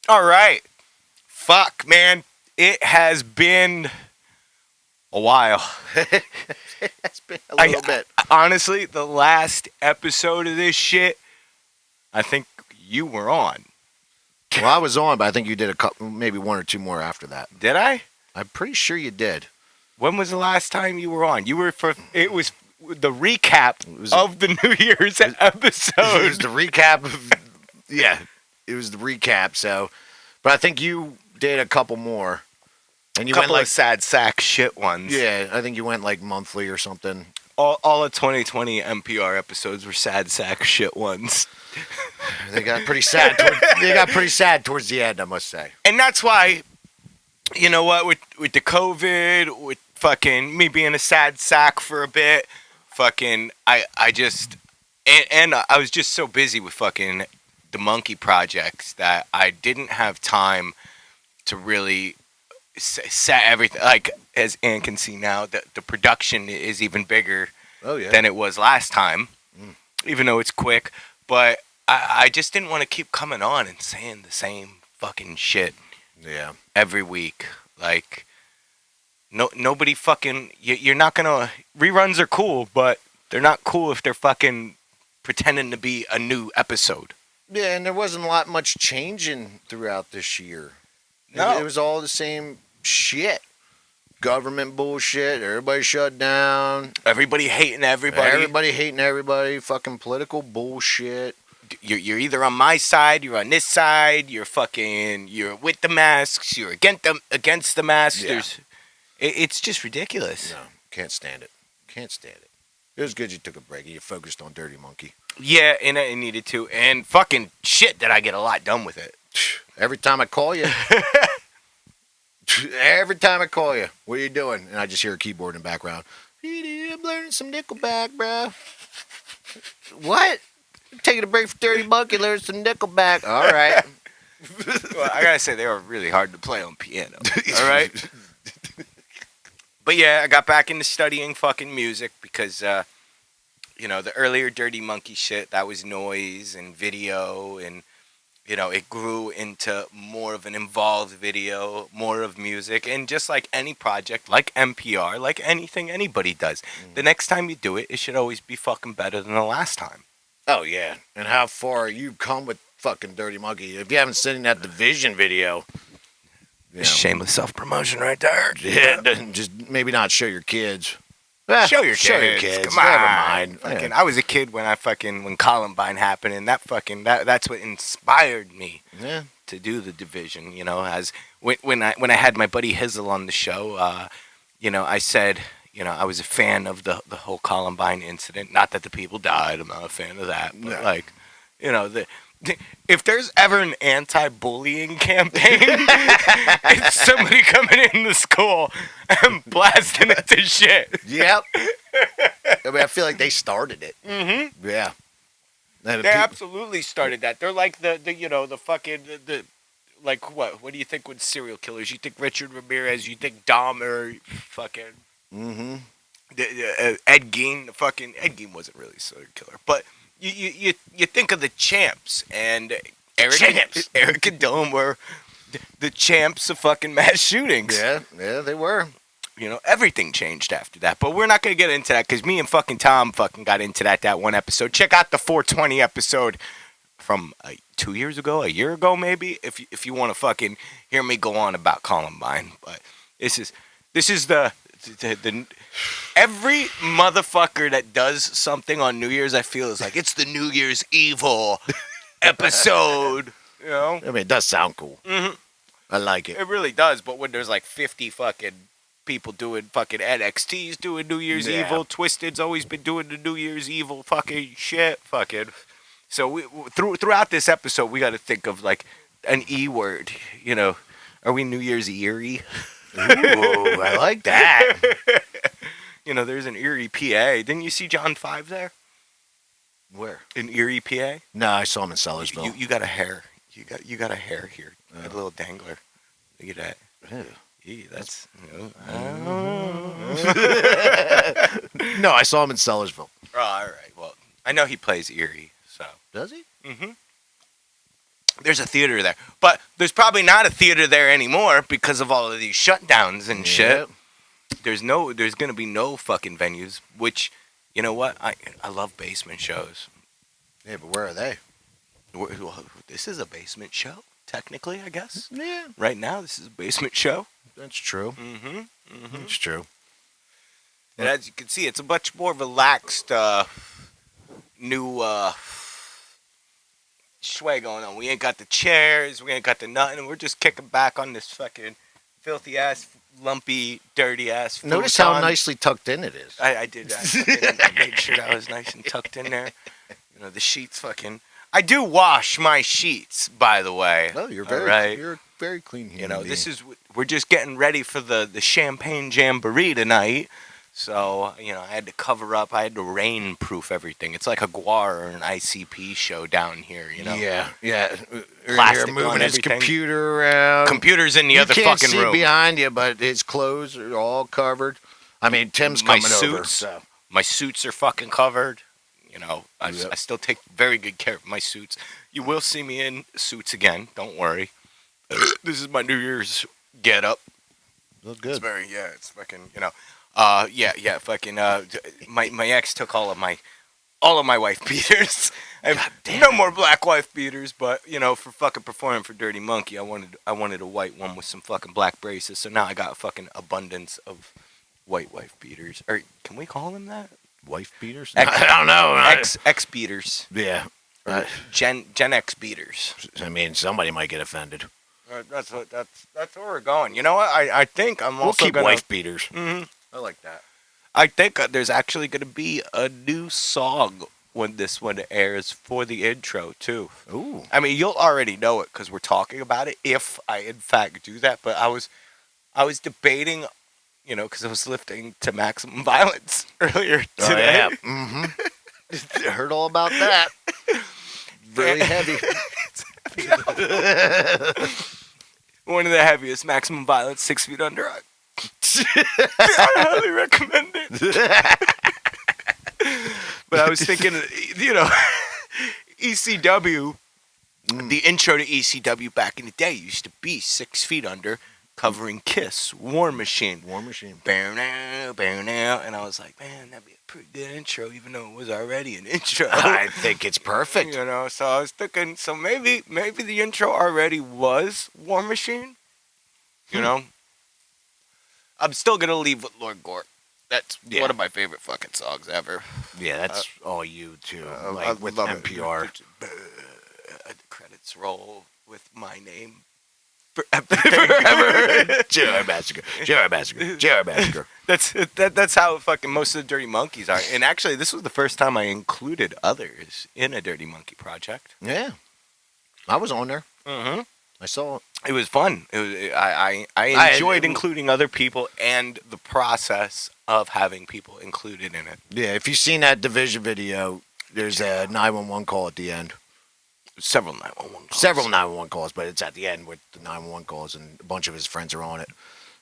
All right. Fuck, man. It has been a while. It's been a little bit. Honestly, the last episode of this shit, I think you were on. Well, I was on, but I think you did a couple, maybe one or two more after that. Did I? I'm pretty sure you did. When was the last time you were on? You were for. It was the recap of the New Year's episode. It was the recap of. Yeah, it was the recap. So, but I think you did a couple more, and you couple went of sad sack shit ones. Yeah, I think you went like monthly or something. All of 2020 MPR episodes were sad sack shit ones. They got pretty sad. They got pretty sad towards the end, I must say. And that's why, you know what, with the COVID, with fucking me being a sad sack for a bit, fucking I just and I was just so busy with fucking the monkey projects that I didn't have time to really set everything. Like, as Ann can see now, the production is even bigger than it was last time, even though it's quick. But I just didn't want to keep coming on and saying the same fucking shit every week. Like, nobody fucking... You're not gonna... Reruns are cool, but they're not cool if they're fucking pretending to be a new episode. Yeah, and there wasn't much changing throughout this year. No. It was all the same shit. Government bullshit. Everybody shut down. Everybody hating everybody. Everybody hating everybody. Fucking political bullshit. You're either on my side, you're on this side, you're with the masks, you're against the masks. Yeah. It's just ridiculous. No, can't stand it. Can't stand it. It was good you took a break and you focused on Dirty Monkey. Yeah, and I needed to. And fucking shit that I get a lot done with it. Every time I call you. Every time I call you. What are you doing? And I just hear a keyboard in the background. I'm learning some Nickelback, bro. What? I'm taking a break for Dirty Monkey, learning some Nickelback. All right. Well, I gotta say, they were really hard to play on piano. All right? But yeah, I got back into studying fucking music because, the earlier Dirty Monkey shit, that was noise and video, and, it grew into more of an involved video, more of music, and just like any project, like MPR, like anything anybody does, the next time you do it, it should always be fucking better than the last time. Oh, yeah. And how far you've come with fucking Dirty Monkey. If you haven't seen that Division video... Shameless self-promotion right there. Yeah, just maybe not show your kids. Show your kids. Come on. Never mind. Fucking, I was a kid when Columbine happened, and that's what inspired me to do the Division. As when I had my buddy Hizzle on the show, I said, I was a fan of the whole Columbine incident. Not that the people died. I'm not a fan of that, but if there's ever an anti-bullying campaign, it's somebody coming in the school and blasting it to shit. Yep. I mean, I feel like they started it. Mm-hmm. Yeah. They absolutely started that. They're like the fucking like what? What do you think with serial killers? You think Richard Ramirez? You think Dahmer? Fucking. Mm-hmm. Ed Gein. Fucking Ed Gein wasn't really a serial killer, but. You think of the champs, and Eric and Dome were the champs of fucking mass shootings. Yeah, they were. Everything changed after that, but we're not going to get into that because me and fucking Tom fucking got into that one episode. Check out the 420 episode from 2 years ago, a year ago maybe, if you want to fucking hear me go on about Columbine. But this is the every motherfucker that does something on New Year's, I feel, is like, it's the New Year's Evil episode. I mean, it does sound cool. Mm-hmm. I like it. It really does, but when there's like 50 fucking people doing fucking NXT's doing New Year's Evil, Twisted's always been doing the New Year's Evil fucking shit, fucking. So throughout this episode, we got to think of like an E word, Are we New Year's Eerie? Ooh, I like that. There's an Erie, PA. Didn't you see John 5 there? Where? In Erie, PA? No, I saw him in Sellersville. You got a hair. You got a hair here. A little dangler. Look at that. Yeah, that's. No, I saw him in Sellersville. Oh, all right. Well, I know he plays Erie. So does he? Mm-hmm. There's a theater there, but There's probably not a theater there anymore because of all of these shutdowns and shit. There's gonna be no fucking venues. Which, you know what? I love basement shows. Yeah, but where are they? Well, this is a basement show, technically, I guess. Yeah, Right now, this is a basement show. that's true. That's true. And as you can see, it's a much more relaxed, new sway going on. We ain't got the chairs, we ain't got the nothing. We're just kicking back on this fucking filthy ass, lumpy, dirty ass. Notice futon. how nicely tucked in it is. I did. I made sure that was nice and tucked in there. You know, the sheets fucking. I do wash my sheets, by the way. Oh, you're very clean here. You know, we're just getting ready for the champagne jamboree tonight. So, you know, I had to cover up. I had to rain-proof everything. It's like a GWAR or an ICP show down here, you know? Yeah. Plastic moving on his everything. computer around. Computer's in the other fucking You can't see room. behind you, but his clothes are all covered. I mean, Tim's coming over. So. My suits are fucking covered. You know, I Yep. still take very good care of my suits. You will see me in suits again. Don't worry. This is my New Year's get-up. Look It's good. it's fucking, you know. Fucking. My ex took all of my wife beaters. No more black wife beaters, but you know, for fucking performing for Dirty Monkey, I wanted a white one with some fucking black braces. So now I got a fucking abundance of white wife beaters. Or can we call them that? Wife beaters? Ex- I don't know. X beaters. Yeah. Or Gen X beaters. I mean, somebody might get offended. That's where we're going. You know what? I think I'm We'll also keep gonna. wife beaters. Mm-hmm. I like that. I think there's actually going to be a new song when this one airs for the intro too. Ooh. I mean, you'll already know it because we're talking about it. If I in fact do that, but I was debating, you know, because I was listening to Maximum Violence earlier today. Oh, yeah. Mm-hmm. Heard all about that. Really heavy. One of the heaviest. Maximum Violence, 6 Feet Under. I highly recommend it. But I was thinking, you know, ECW, the intro to ECW back in the day used to be 6 Feet Under, covering Kiss, War Machine. Bow now, and I was like, man, that'd be a pretty good intro, even though it was already an intro. I think it's perfect. You know, so I was thinking, so maybe the intro already was War Machine. You know, I'm still gonna leave with Lord Gore. That's one of my favorite fucking songs ever. Yeah, that's all you too. I Like with love MPR. It. The credits roll with my name. Forever. J.R. Massacre. That's how fucking most of the Dirty Monkeys are. And actually, this was the first time I included others in a Dirty Monkey project. Yeah, I was on there. Mm-hmm. I saw it. It was fun. I enjoyed including other people and the process of having people included in it. Yeah, if you've seen that Division video, there's a 911 call at the end. Several 911 calls. Several 911 calls, but it's at the end with the 911 calls, and a bunch of his friends are on it.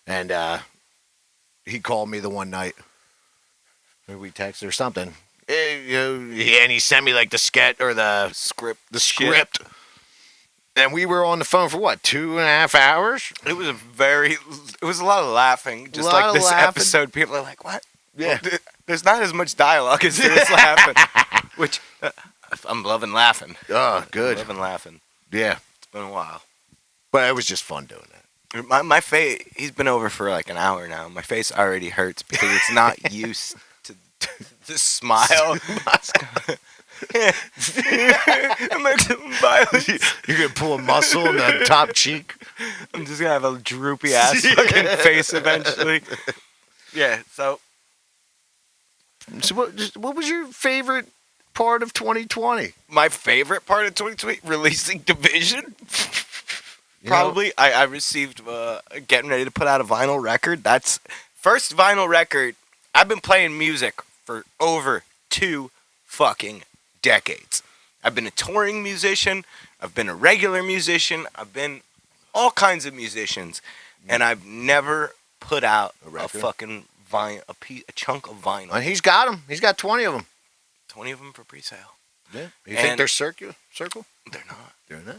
And he called me the one night. Maybe we texted or something. And he sent me like the sketch or the script. And we were on the phone for what, 2.5 hours? It was a lot of laughing. Just like this episode, people are like, what? Yeah. Well, there's not as much dialogue as there is laughing. Which, I'm loving laughing. Oh, good. I'm loving laughing. Yeah. It's been a while. But it was just fun doing that. My face, he's been over for like an hour now. My face already hurts because it's not used to the smile. Maximum Violence. You're going to pull a muscle in the top cheek. I'm just going to have a droopy ass fucking face eventually. Yeah, so. So what was your favorite part of 2020? My favorite part of 2020? Releasing Division? Probably. I received, getting ready to put out a vinyl record. That's first vinyl record. I've been playing music for over 2 fucking decades. I've been a touring musician. I've been a regular musician. I've been all kinds of musicians. And I've never put out a fucking vinyl, a chunk of vinyl. And he's got them. He's got 20 of them. 20 of them for pre-sale. Yeah. You think they're circle? They're not. They're not.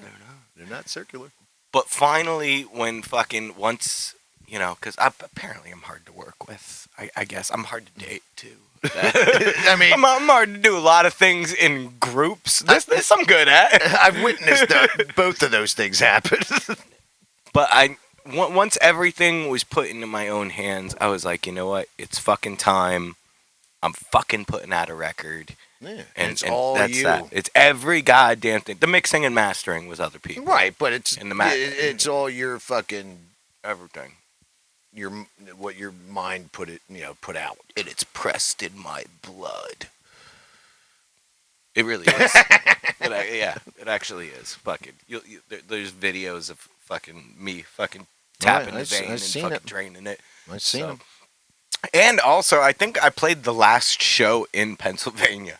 They're not circular. But finally, when fucking once, because apparently I'm hard to work with. I guess I'm hard to date too. I mean, I'm hard to do a lot of things in groups. This I'm good at. I've witnessed both of those things happen. But once everything was put into my own hands, I was like, you know what? It's fucking time. I'm fucking putting out a record. Yeah, And it's all that's you. that. It's every goddamn thing. The mixing and mastering was other people. Right, but it's And it's all your fucking everything. what your mind put out. And it's pressed in my blood. It really is. It actually is. Fucking. There's videos of fucking me fucking tapping the vein and fucking draining it. I've seen them. And also, I think I played the last show in Pennsylvania.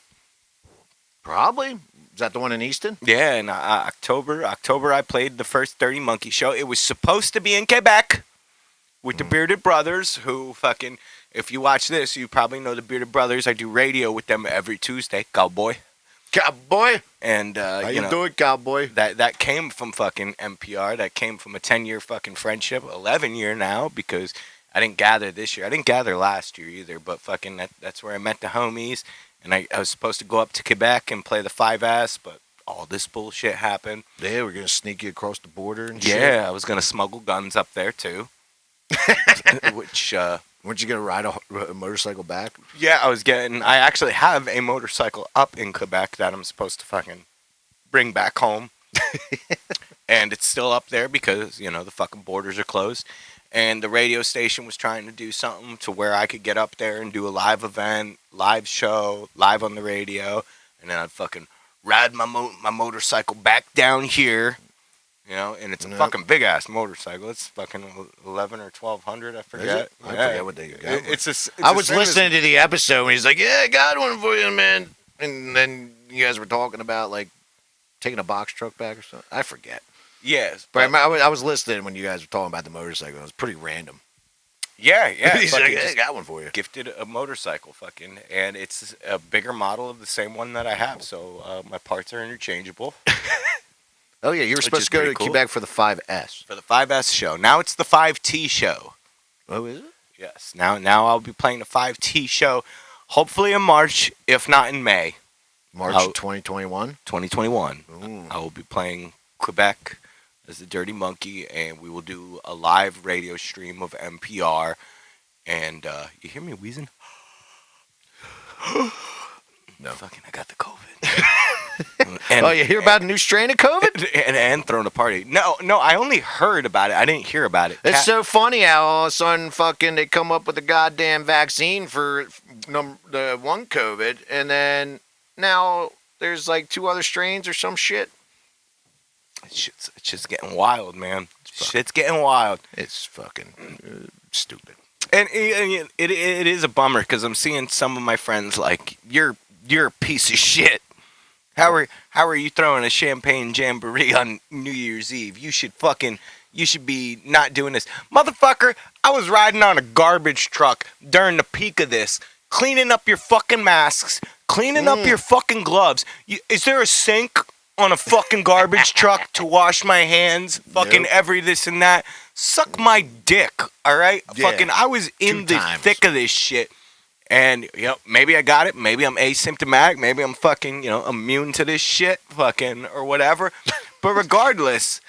Probably. Is that the one in Easton? Yeah, in October. I played the first Dirty Monkey show. It was supposed to be in Quebec with the Bearded Brothers, who fucking, if you watch this, you probably know the Bearded Brothers. I do radio with them every Tuesday. Cowboy. Cowboy? And, How you doing, cowboy? That came from fucking MPR. That came from a 10-year fucking friendship. 11-year now, because I didn't gather this year. I didn't gather last year either, but fucking that's where I met the homies. And I was supposed to go up to Quebec and play the 5S, but all this bullshit happened. Yeah, we're going to sneak you across the border and shit. Yeah, I was going to smuggle guns up there, too. Which, weren't you going to ride a motorcycle back? Yeah, I actually have a motorcycle up in Quebec that I'm supposed to fucking bring back home. And it's still up there because, the fucking borders are closed. And the radio station was trying to do something to where I could get up there and do a live event, live show, live on the radio. And then I'd fucking ride my motorcycle back down here, and it's a fucking big-ass motorcycle. It's fucking 11 or 1200, I forget. I forget what they got. I was listening to the episode, and he's like, yeah, I got one for you, man. And then you guys were talking about, like, taking a box truck back or something. I forget. Yes. But I was listening when you guys were talking about the motorcycle. It was pretty random. Yeah. He's like, I got one for you. Gifted a motorcycle, fucking, and it's a bigger model of the same one that I have, so my parts are interchangeable. Oh, yeah, you were supposed to go to Quebec for the 5S. For the 5S show. Now it's the 5T show. Oh, is it? Yes. Now I'll be playing the 5T show, hopefully in March, if not in May. March 2021? 2021. Ooh. I will be playing Quebec as the Dirty Monkey, and we will do a live radio stream of MPR. And you hear me wheezing? No. Fucking, I got the COVID. And, you hear about a new strain of COVID? And throwing a party. No, I only heard about it. I didn't hear about it. It's so funny how all of a sudden fucking they come up with a goddamn vaccine for the one COVID, and then now there's like 2 other strains or some shit. It's just getting wild, man. Shit's getting wild. It's fucking stupid. And it is a bummer because I'm seeing some of my friends like, you're a piece of shit. How are you throwing a champagne jamboree on New Year's Eve? You should be not doing this. Motherfucker, I was riding on a garbage truck during the peak of this, cleaning up your fucking masks, cleaning up your fucking gloves. Is there a sink on a fucking garbage truck to wash my hands? Fucking every this and that. Suck my dick, all right? Yeah, fucking, I was in the thick of this shit. And, maybe I got it. Maybe I'm asymptomatic. Maybe I'm fucking, immune to this shit, fucking, or whatever. But regardless,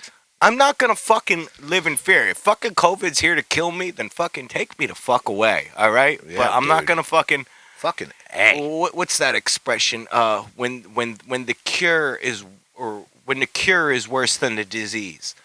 I'm not going to fucking live in fear. If fucking COVID's here to kill me, then fucking take me the fuck away, all right? Yeah, but I'm not going to fucking... Fucking A. What's that expression? When the cure is worse than the disease.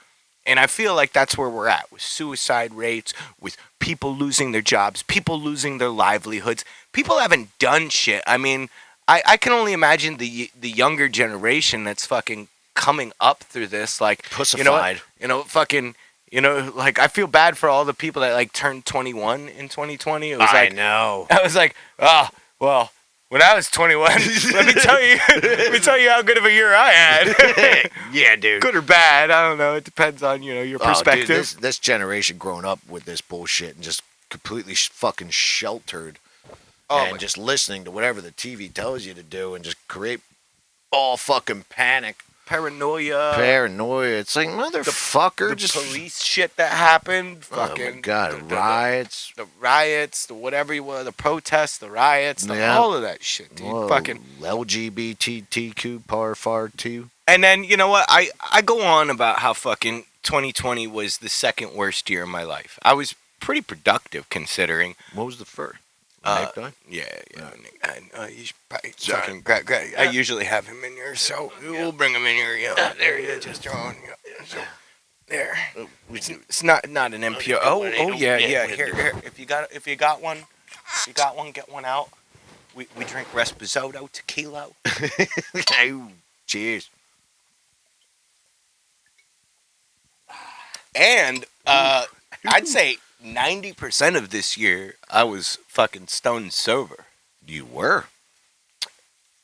And I feel like that's where we're at with suicide rates, with people losing their jobs, people losing their livelihoods. People haven't done shit. I mean, I can only imagine the younger generation that's fucking coming up through this, like, pussified. Like, I feel bad for all the people that like turned 21 in 2020. It was I know. I was like, oh, well, when I was 21, let me tell you how good of a year I had. Yeah, dude. Good or bad, I don't know. It depends on, your perspective. Dude, this generation growing up with this bullshit and just completely fucking sheltered and just listening to whatever the TV tells you to do and just create all fucking panic. paranoia. It's like, motherfucker, The just police shit that happened. Oh Fucking my god, riots. The riots, the whatever you want, the protests, the riots, Yeah. all of that shit, dude. Whoa, Fucking. LGBTQ par far too. And then you know what? I go on about how fucking 2020 was the second worst year of my life. I was pretty productive considering. What was the first? Yeah. Right. You should probably fucking grab. I usually have him in here, so we'll bring him in here. Yeah, there he is, just throwing. Yeah, so there. It's not an MPR. Oh yeah. Here. If you got one, get one out. We drink Resposado tequila. Cheers. And I'd say 90% of this year I was fucking stone sober. You were.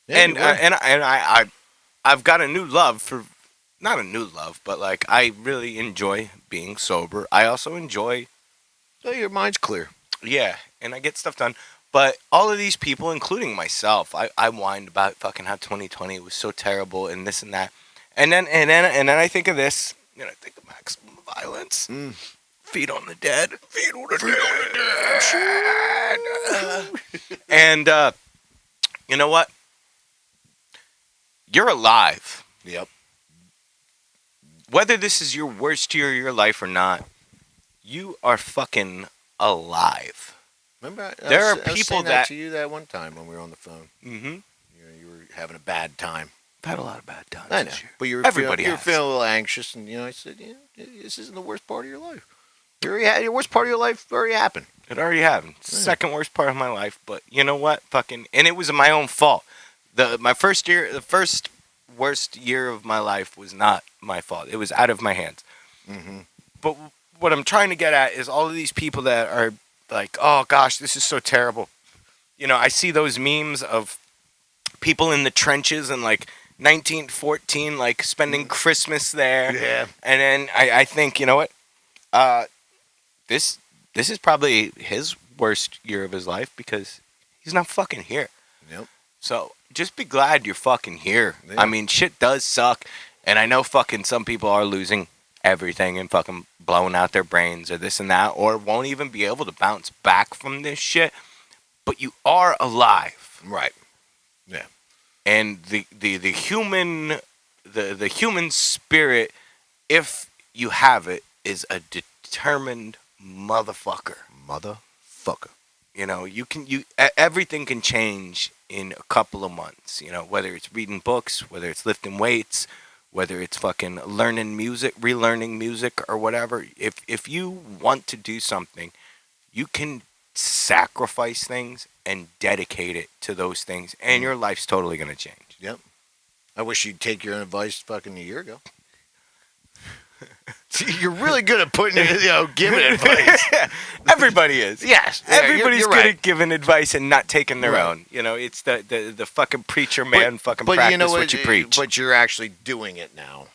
And I've got a new love for, not a new love, but like I really enjoy being sober. I also enjoy, So your mind's clear. yeah, and I get stuff done. But all of these people, including myself, I whined about fucking how 2020 was so terrible and this and that. And then I think of this, you know, I think of maximum violence. Feet on the dead. Feet on the dead. And you know what? You're alive. Yep. Whether this is your worst year of your life or not, you are fucking alive. Remember, There are I was people saying that- to you that one time when we were on the phone. Mm-hmm. You were having a bad time. I've had a lot of bad times I know, this year. but you Everybody were has. feeling a little anxious, and I said, this isn't the worst part of your life. Your worst part of your life already happened. It already happened. It's the second worst part of my life, but you know what? Fucking, and it was my own fault. The first worst year of my life was not my fault. It was out of my hands. Mm-hmm. But what I'm trying to get at is all of these people that are like, oh gosh, this is so terrible. You know, I see those memes of people in the trenches in like 1914, like spending Christmas there. Yeah. And then I think, you know what? This is probably his worst year of his life because he's not fucking here. Yep. So just be glad you're fucking here. Yeah. I mean, shit does suck. And I know fucking some people are losing everything and fucking blowing out their brains or this and that, or won't even be able to bounce back from this shit. But you are alive. Right. Yeah. And the human spirit, if you have it, is a determined motherfucker. Motherfucker. You know, everything can change in a couple of months. You know, whether it's reading books, whether it's lifting weights, whether it's fucking learning music, relearning music, or whatever. If you want to do something, you can sacrifice things and dedicate it to those things, and your life's totally gonna change. Yep. I wish you'd take your own advice fucking a year ago. See, you're really good at putting it, giving advice. Everybody is. Yes. Everybody's you're good right. at giving advice and not taking their Right. own. You know, it's the fucking preacher man fucking But practice you know what you preach. But you're actually doing it now.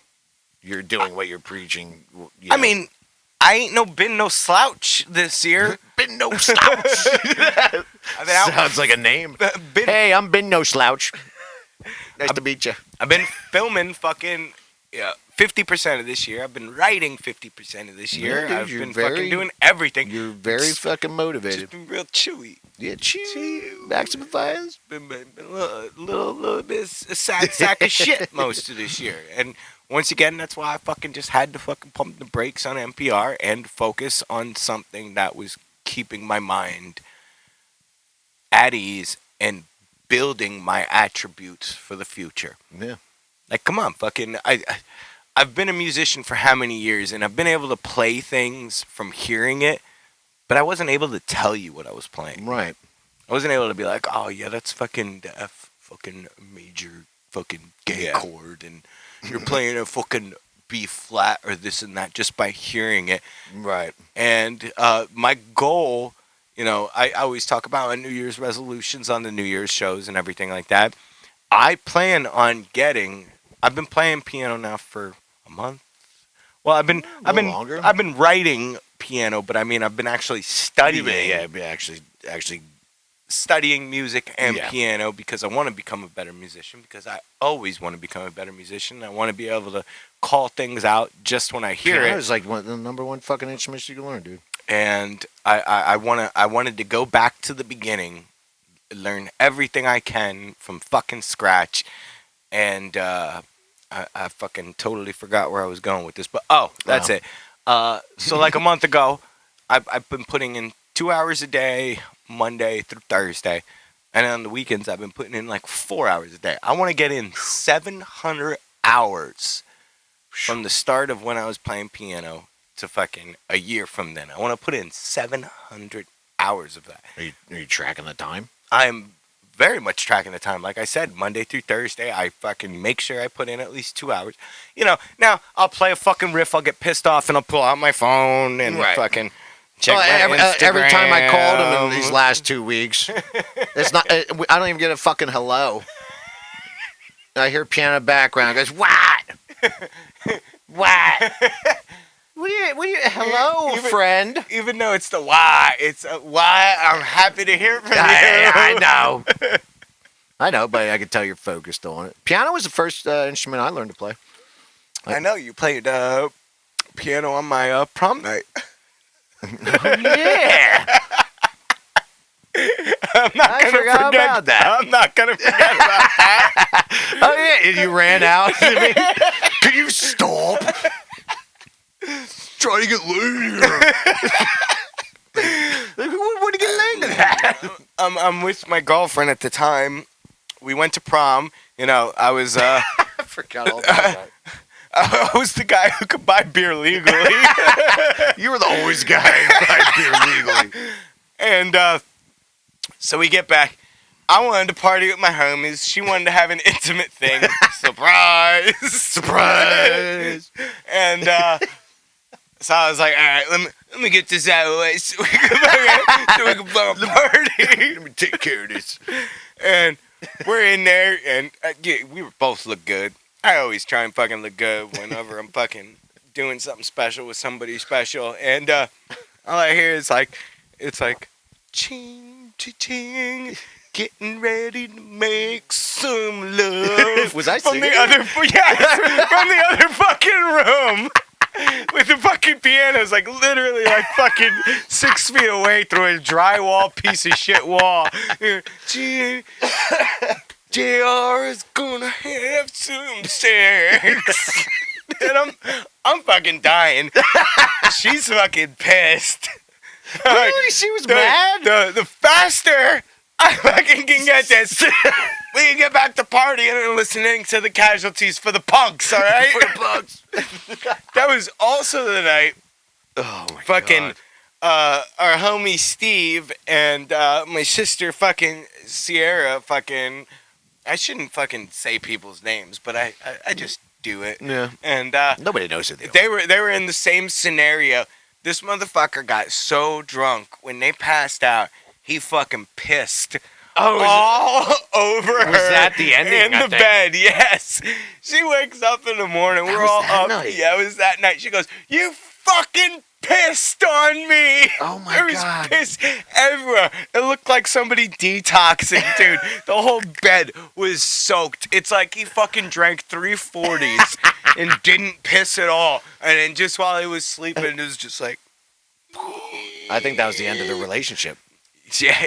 You're doing what you're preaching. I mean, I ain't been no slouch this year. been no slouch. Sounds like a name. Hey, I'm been no slouch. Nice to meet you. I've been filming fucking 50% of this year. I've been writing 50% of this year. Yeah, dude, I've you're been very- fucking doing everything. You're very fucking motivated. Just been real chewy. Yeah, chew. Maximum violence. Been a little bit a sad sack of shit most of this year. And once again, that's why I fucking just had to fucking pump the brakes on MPR and focus on something that was keeping my mind at ease and building my attributes for the future. Yeah. Like, come on, fucking, I've been a musician for how many years, and I've been able to play things from hearing it, but I wasn't able to tell you what I was playing. Right. I wasn't able to be like, oh yeah, that's fucking the F fucking major fucking gay chord, and you're playing a fucking B flat or this and that just by hearing it. Right. And my goal, you know, I always talk about my New Year's resolutions on the New Year's shows and everything like that. I plan on getting. I've been playing piano now for a month. Well, I've been longer. I've been writing piano, but I mean I've been actually studying. Yeah, actually studying music and Yeah. piano because I want to become a better musician, because I always want to become a better musician. I want to be able to call things out just when I hear Piano it. is like the number one fucking instrument you can learn, dude. And I wanted to go back to the beginning, learn everything I can from fucking scratch. And I fucking totally forgot where I was going with this, but that's Wow. it. So like a month ago, I've been putting in 2 hours a day, Monday through Thursday, and on the weekends I've been putting in like 4 hours a day. I want to get in 700 hours from the start of when I was playing piano to fucking a year from then. I want to put in 700 hours of that. Are you tracking the time? I'm very much tracking the time. Like I said, Monday through Thursday, I fucking make sure I put in at least 2 hours. Now I'll play a fucking riff, I'll get pissed off, and I'll pull out my phone and Right. fucking check Well, my every time I called him in Instagram. these last 2 weeks, it's not. I don't even get a fucking hello. I hear piano background. It goes, what? What? What do you? Hello, friend. Even though it's the why, it's a why. I'm happy to hear from you. I know. I know, but I can tell you're focused on it. Piano was the first instrument I learned to play. I know you played piano on my prom night. Yeah. I'm not I gonna forgot forget about that. I'm not gonna forget about that. Oh yeah, and you ran out. Can you stop? Trying to get laid. What do you get laid to that? I'm with my girlfriend at the time. We went to prom. I was I forgot all about that. I was the guy who could buy beer legally. You were the always guy who buy beer legally. And so we get back. I wanted to party with my homies. She wanted to have an intimate thing. Surprise! Surprise! And so I was like, all right, let me get this out of the way so we can party. Let me take care of this. And we're in there, and we were both look good. I always try and fucking look good whenever I'm fucking doing something special with somebody special. And all I hear is it's like, ching, ching, getting ready to make some love. Was I from singing? the other? Yes, from the other fucking room. With the fucking pianos, like literally like fucking 6 feet away through a drywall piece of shit wall. JR is gonna have some sex. And I'm fucking dying. She's fucking pissed. Really? She was mad? The faster I fucking can get this, we can get back to partying and listening to the Casualties for the punks, all right? For the bugs. That was also the night Oh my fucking God. our homie Steve and my sister fucking Sierra fucking, I shouldn't fucking say people's names, but I just do it. Yeah. And Nobody knows who they are. they were in the same scenario. This motherfucker got so drunk when they passed out, he fucking pissed all over her. Was that the ending, in I the think? bed? Yes. She wakes up in the morning. We're was all that up. night? Yeah, it was that night. She goes, "You fucking pissed on me." Oh my There was God. piss everywhere. It looked like somebody detoxing, dude. The whole bed was soaked. It's like he fucking drank 3 40s and didn't piss at all. And then just while he was sleeping, it was just like, I think that was the end of the relationship. yeah,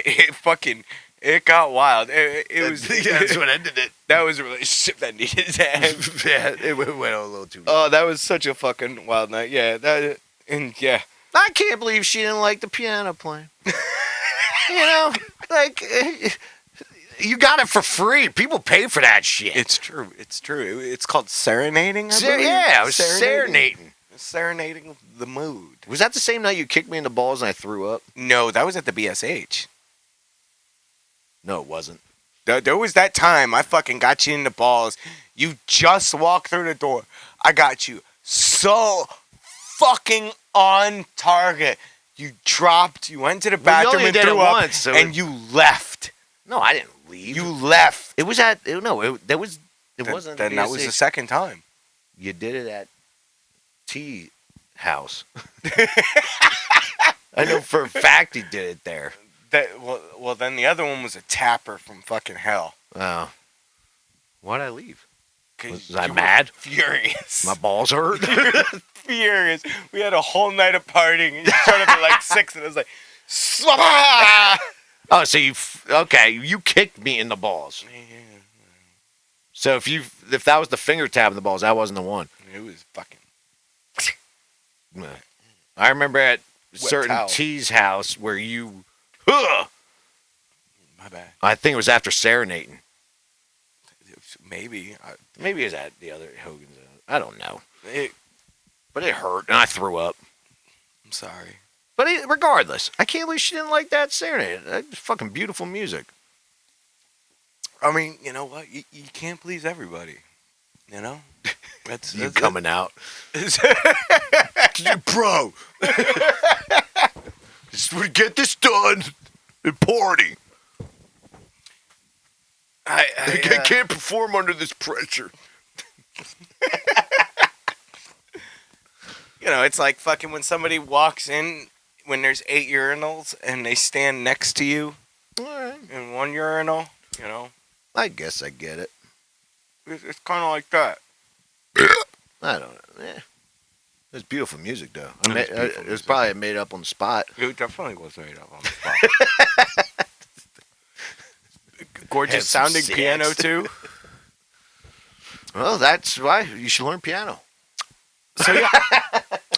it got wild. It was. That's what ended it. That was a relationship that needed to end. Yeah, it went a little too long. Oh, that was such a fucking wild night. Yeah, yeah. I can't believe she didn't like the piano playing. Like, you got it for free. People pay for that shit. It's true. It's true. It's called serenading. I believe. Yeah, I was serenading. Serenading the mood. Was that the same night you kicked me in the balls and I threw up? No, that was at the BSH. No, it wasn't. There was that time I fucking got you in the balls. You just walked through the door. I got you so fucking on target. You dropped. You went to the bathroom only and did it threw up, once, so and you left. No, I didn't leave. You left. It was at it wasn't. Then that was the second time. You did it at T House. I know for a fact he did it there. Well, then the other one was a tapper from fucking hell. Oh. Why'd I leave? 'Cause Was I you were mad? Furious. My balls hurt? Furious. We had a whole night of partying, and you showed up at like 6, and it was like, Swah! Oh, so you kicked me in the balls. So if that was the finger tap in the balls, that wasn't the one. It was fucking. I remember at certain towel. T's house where you. My bad. I think it was after serenading. Maybe. Maybe it was at the other Hogan's. I don't know. But it hurt, and I threw up. I'm sorry. But regardless, I can't believe she didn't like that serenade. That's fucking beautiful music. I mean, you know what? You can't please everybody. You know? That's coming out. Bro. Just want to get this done and party. I can't perform under this pressure. You know, it's like fucking when somebody walks in when there's 8 urinals and they stand next to you in one urinal, you know? I guess I get it. It's kind of like that. I don't know. It was beautiful music, though. Beautiful It was music. probably made up on the spot. It definitely was made up on the spot. Gorgeous Have some sounding sex. piano, too. Well, that's why you should learn piano. So, yeah.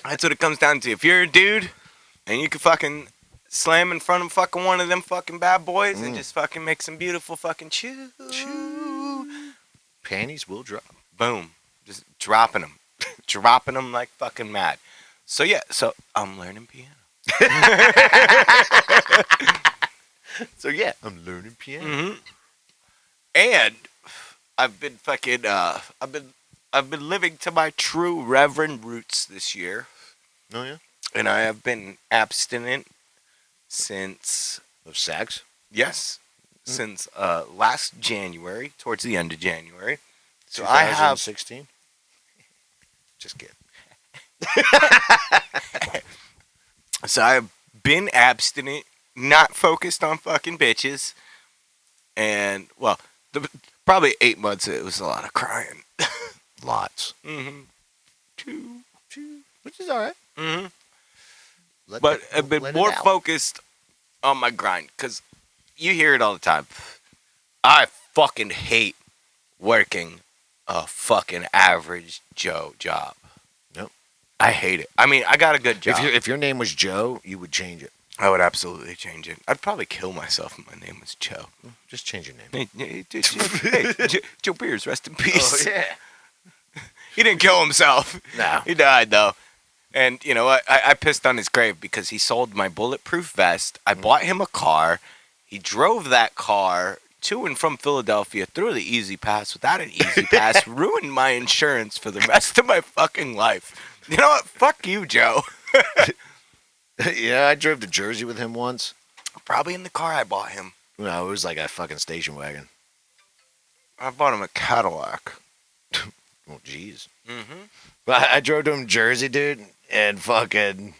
That's what it comes down to. If you're a dude and you can fucking slam in front of fucking one of them fucking bad boys and just fucking make some beautiful fucking chew. Panties will drop. Boom. Just dropping them. Dropping them like fucking mad. So, yeah. So, I'm learning piano. So, yeah, I'm learning piano. Mm-hmm. And I've been fucking, I've been living to my true reverend roots this year. Oh, yeah? And I have been abstinent since... Of sex? Yes. Since last January, towards the end of January. So I have... 2016? Just kidding. So I've been abstinent, not focused on fucking bitches. And, well, probably 8 months, it was a lot of crying. Lots. Mm-hmm. Two. Which is all right. Mm-hmm. But I've been more focused on my grind, because you hear it all the time. I fucking hate working a fucking average Joe job. Nope. I hate it. I mean, I got a good job. If your name was Joe, you would change it. I would absolutely change it. I'd probably kill myself if my name was Joe. Just change your name. Hey, Joe Beers, rest in peace. Oh, yeah. He didn't kill himself. No. He died, though. And, you know what? I pissed on his grave because he sold my bulletproof vest. I bought him a car. He drove that car to and from Philadelphia through the Easy Pass without an Easy Pass. Ruined my insurance for the rest of my fucking life. You know what? Fuck you, Joe. Yeah, I drove to Jersey with him once. Probably in the car I bought him. No, it was like a fucking station wagon. I bought him a Cadillac. Well, jeez. Mm-hmm. But I drove to him Jersey, dude, and fucking,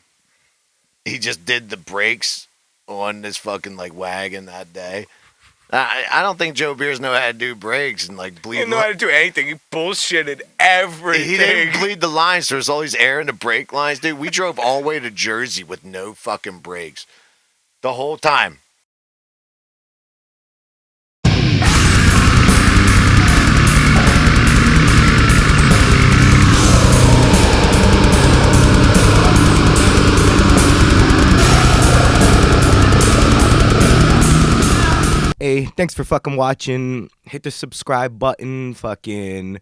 he just did the brakes on this fucking like wagon that day. I don't think Joe Beers know how to do brakes and like He bleed. didn't know how to do anything. He bullshitted everything. He didn't bleed the lines. There was all these air in the brake lines, dude. We drove all the way to Jersey with no fucking brakes the whole time. Hey, thanks for fucking watching. Hit the subscribe button. Fucking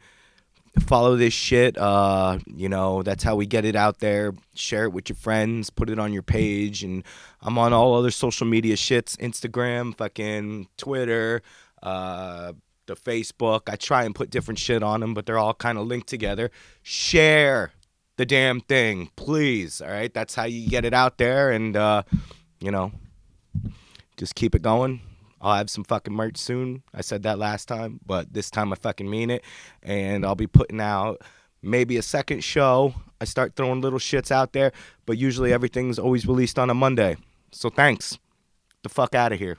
follow this shit. You know, that's how we get it out there. Share it with your friends. Put it on your page. And I'm on all other social media shits. Instagram, fucking Twitter, the Facebook. I try and put different shit on them, but they're all kind of linked together. Share the damn thing, please. All right? That's how you get it out there. And, you know, just keep it going. I'll have some fucking merch soon. I said that last time, but this time I fucking mean it. And I'll be putting out maybe a second show. I start throwing little shits out there, but usually everything's always released on a Monday. So thanks. the fuck out of here.